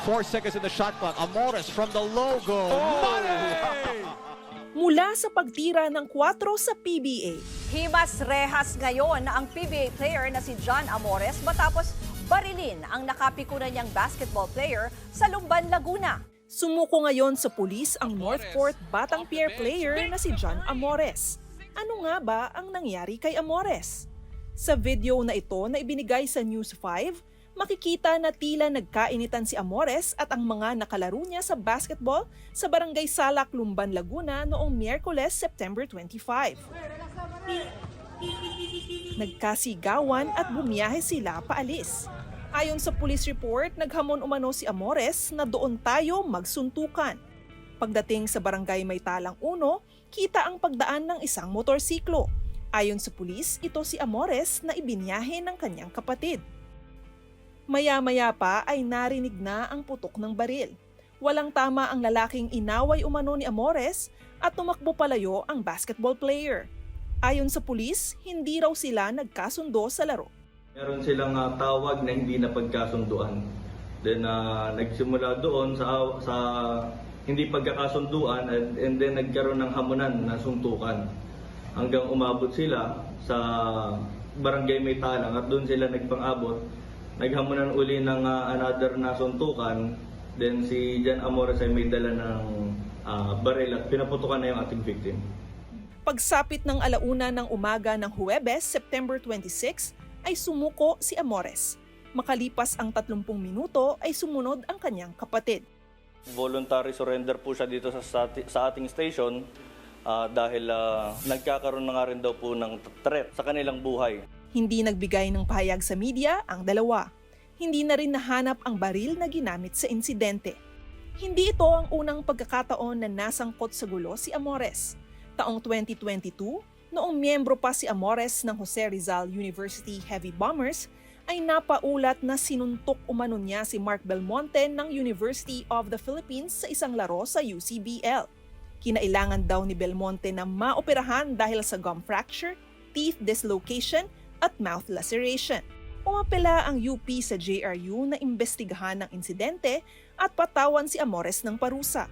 4 seconds in the shot clock. Amores from the logo. Money! Mula sa pagtira ng 4 sa PBA, Himas rehas ngayon ang PBA player na si John Amores matapos barilin ang nakapikunan niyang basketball player sa Lumban, Laguna. sumuko ngayon sa pulis ang Northport Batang Pier player na si John Amores. Ano nga ba ang nangyari kay Amores? Sa video na ito na ibinigay sa News 5, makikita na tila nagkainitan si Amores at ang mga nakalaro niya sa basketball sa Barangay Salak, Lumban, Laguna noong Miyerkules, September 25. Nagkasigawan at bumiyahe sila paalis. Ayon sa police report, naghamon umano si Amores na doon tayo magsuntukan. Pagdating sa Barangay Maytalang 1, kita ang pagdaan ng isang motorsiklo. Ayon sa pulis, ito si Amores na ibinyahe ng kanyang kapatid. Maya-maya pa ay narinig na ang putok ng baril. Walang tama ang lalaking inaway umano ni Amores at tumakbo palayo ang basketball player. Ayon sa pulis, hindi raw sila nagkasundo sa laro. Meron silang tawag na hindi na pagkasunduan. Then nagsimula doon sa hindi pagkakasunduan and then nagkaroon ng hamunan na suntukan. Hanggang umabot sila sa Barangay Maytalang at doon sila nagpang-abot. Naghamunan uli ng another na suntukan, then si John Amores ay may dala ng baril at pinaputukan na yung ating victim. Pagsapit ng 1:00 ng umaga ng Huwebes, September 26, ay sumuko si Amores. Makalipas ang 30 minuto ay sumunod ang kanyang kapatid. Voluntary surrender po siya dito sa ating station dahil nagkakaroon na nga rin daw po ng threat sa kanilang buhay. Hindi nagbigay ng pahayag sa media ang dalawa. Hindi na rin nahanap ang baril na ginamit sa insidente. Hindi ito ang unang pagkakataon na nasangkot sa gulo si Amores. Taong 2022, noong miyembro pa si Amores ng Jose Rizal University Heavy Bombers, ay napaulat na sinuntok umano niya si Mark Belmonte ng University of the Philippines sa isang laro sa UCBL. Kinailangan daw ni Belmonte na maoperahan dahil sa gum fracture, teeth dislocation, at mouth laceration. Umapela ang UP sa JRU na imbestigahan ng insidente at patawan si Amores ng parusa.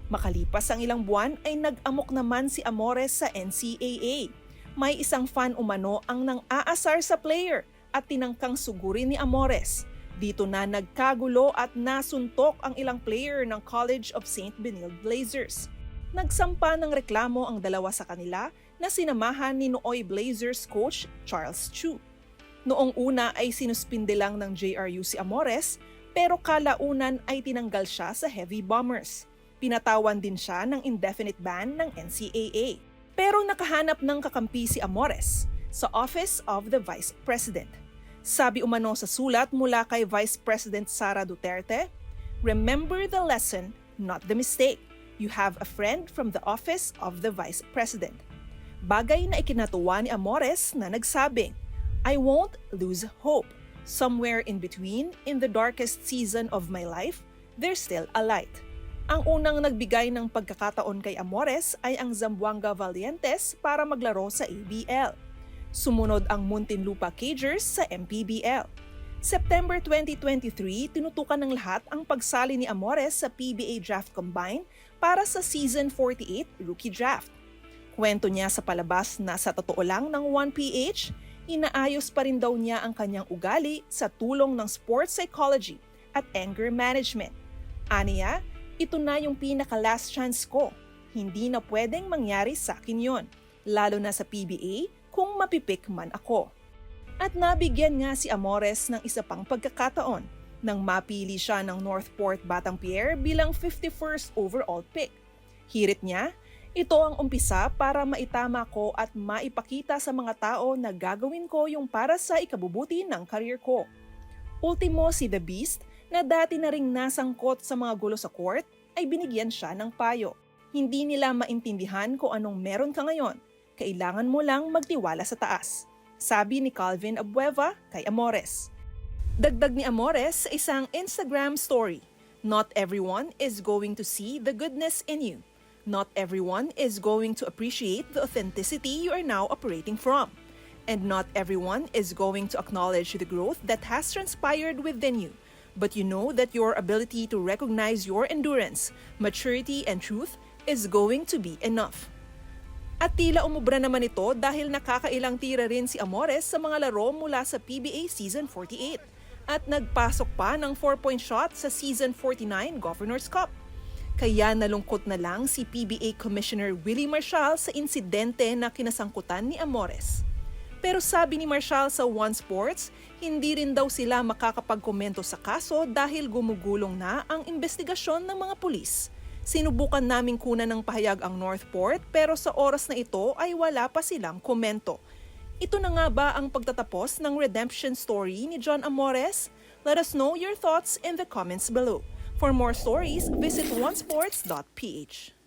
Makalipas ang ilang buwan ay nag-amok naman si Amores sa NCAA. May isang fan umano ang nang-aasar sa player at tinangkang sugurin ni Amores. Dito na nagkagulo at nasuntok ang ilang player ng College of St. Benilde Blazers. Nagsampa ng reklamo ang dalawa sa kanila na sinamahan ni Nooy Blazers coach Charles Chu. Noong una ay sinuspinde lang ng JRU si Amores, pero kalaunan ay tinanggal siya sa Heavy Bombers. Pinatawan din siya ng indefinite ban ng NCAA. Pero nakahanap ng kakampi si Amores sa Office of the Vice President. Sabi umano sa sulat mula kay Vice President Sara Duterte, "Remember the lesson, not the mistake. You have a friend from the Office of the Vice President." Bagay na ikinatuwa ni Amores na nagsabing, "I won't lose hope. Somewhere in between, in the darkest season of my life, there's still a light." Ang unang nagbigay ng pagkakataon kay Amores ay ang Zamboanga Valientes para maglaro sa ABL. Sumunod ang Muntinlupa Cagers sa MPBL. September 2023, tinutukan ng lahat ang pagsali ni Amores sa PBA Draft Combine para sa Season 48 Rookie Draft. Kwento niya sa palabas na sa totoo lang ng 1PH, inaayos pa rin daw niya ang kanyang ugali sa tulong ng sports psychology at anger management. Aniya, ito na yung pinaka-last chance ko. Hindi na pwedeng mangyari sa akin yon, lalo na sa PBA kung mapipik man ako. At nabigyan nga si Amores ng isa pang pagkakataon nang mapili siya ng Northport Batang Pier bilang 51st overall pick. Hirit niya, ito ang umpisa para maitama ko at maipakita sa mga tao na gagawin ko yung para sa ikabubuti ng career ko. Ultimo si The Beast, na dati na ring nasangkot sa mga gulo sa court, ay binigyan siya ng payo. Hindi nila maintindihan kung anong meron ka ngayon. Kailangan mo lang magtiwala sa taas. Sabi ni Calvin Abueva kay Amores. Dagdag ni Amores sa isang Instagram story, "Not everyone is going to see the goodness in you. Not everyone is going to appreciate the authenticity you are now operating from. And not everyone is going to acknowledge the growth that has transpired within you. But you know that your ability to recognize your endurance, maturity, and truth is going to be enough. At tila umubra naman ito dahil nakakailang tira rin si Amores sa mga laro mula sa PBA Season 48 at nagpasok pa ng 4-point shot sa Season 49 Governor's Cup. Kaya nalungkot na lang si PBA Commissioner Willie Marshall sa insidente na kinasangkutan ni Amores. Pero sabi ni Marshall sa One Sports, hindi rin daw sila makakapagkomento sa kaso dahil gumugulong na ang investigasyon ng mga pulis. Sinubukan naming kunan ng pahayag ang Northport pero sa oras na ito ay wala pa silang komento. Ito na nga ba ang pagtatapos ng redemption story ni John Amores? Let us know your thoughts in the comments below. For more stories, visit onesports.ph.